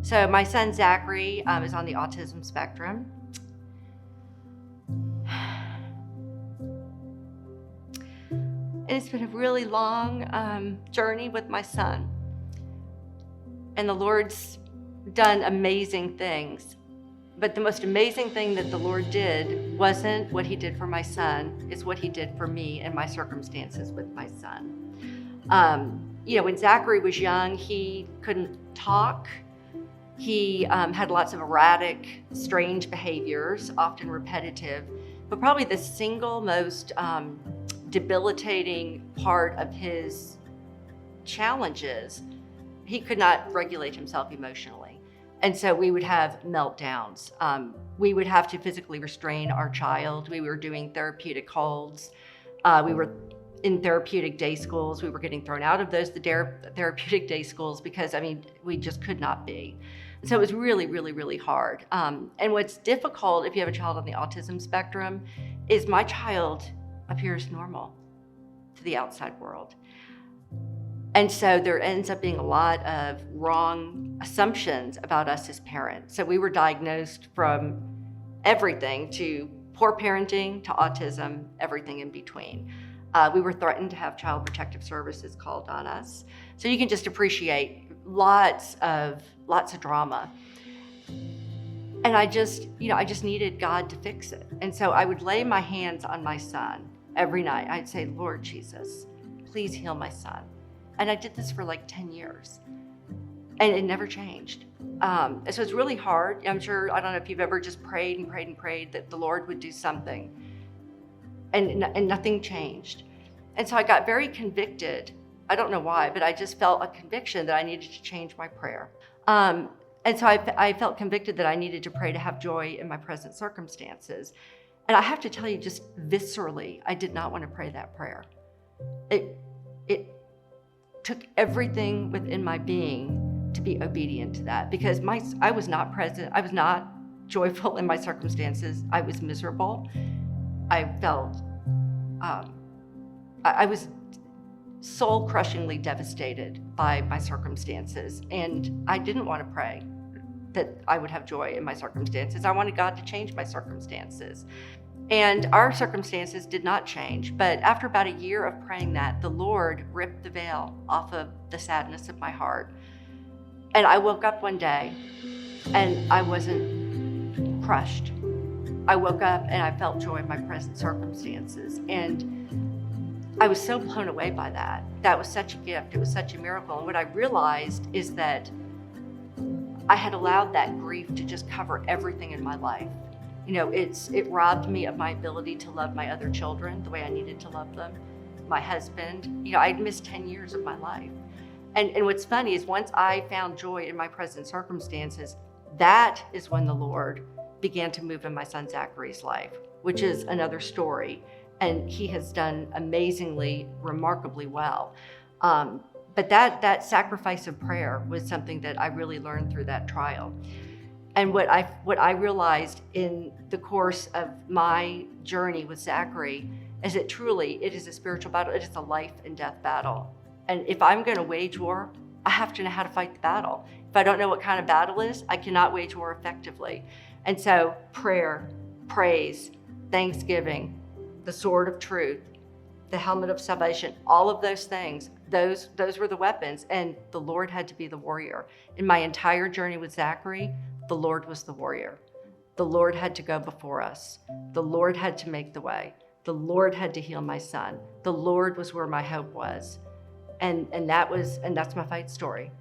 So my son Zachary is on the autism spectrum. And it's been a really long journey with my son. And the Lord's done amazing things. But the most amazing thing that the Lord did wasn't what he did for my son, it's what he did for me and my circumstances with my son. When Zachary was young, he couldn't talk. He had lots of erratic, strange behaviors, often repetitive. But probably the single most debilitating part of his challenges, he could not regulate himself emotionally. And so we would have meltdowns. We would have to physically restrain our child. We were doing therapeutic holds. We were in therapeutic day schools. We were getting thrown out of the therapeutic day schools because, we just could not be. So it was really, really, really hard. And what's difficult if you have a child on the autism spectrum is my child appears normal to the outside world. And so there ends up being a lot of wrong assumptions about us as parents. So we were diagnosed from everything to poor parenting to autism, everything in between. We were threatened to have Child Protective Services called on us. So you can just appreciate lots of drama. And I just needed God to fix it. And so I would lay my hands on my son every night. I'd say, Lord Jesus, please heal my son. And I did this for like 10 years and it never changed. So it's really hard. I'm sure, I don't know if you've ever just prayed and prayed and prayed that the Lord would do something and nothing changed. And so I got very convicted. I don't know why, but I just felt a conviction that I needed to change my prayer. And so I felt convicted that I needed to pray to have joy in my present circumstances. And I have to tell you, just viscerally, I did not want to pray that prayer. It took everything within my being to be obedient to that, because I was not present. I was not joyful in my circumstances. I was miserable. I felt, I was soul-crushingly devastated by my circumstances, and I didn't want to pray that I would have joy in my circumstances. I wanted God to change my circumstances. And our circumstances did not change. But after about a year of praying that, the Lord ripped the veil off of the sadness of my heart. And I woke up one day and I wasn't crushed. I woke up and I felt joy in my present circumstances. And I was so blown away by that. That was such a gift. It was such a miracle. And what I realized is that I had allowed that grief to just cover everything in my life. It robbed me of my ability to love my other children the way I needed to love them, my husband. I'd missed 10 years of my life. And what's funny is once I found joy in my present circumstances, that is when the Lord began to move in my son Zachary's life, which is another story. And he has done amazingly, remarkably well. But that sacrifice of prayer was something that I really learned through that trial. And what I realized in the course of my journey with Zachary is that truly it is a spiritual battle. It is a life and death battle. And if I'm going to wage war, I have to know how to fight the battle. If I don't know what kind of battle is, I cannot wage war effectively. And so prayer, praise, thanksgiving, the sword of truth, the helmet of salvation, all of those things, those were the weapons. And the Lord had to be the warrior. In my entire journey with Zachary, the Lord was the warrior. The Lord had to go before us. The Lord had to make the way. The Lord had to heal my son. The Lord was where my hope was. And that's my fight story.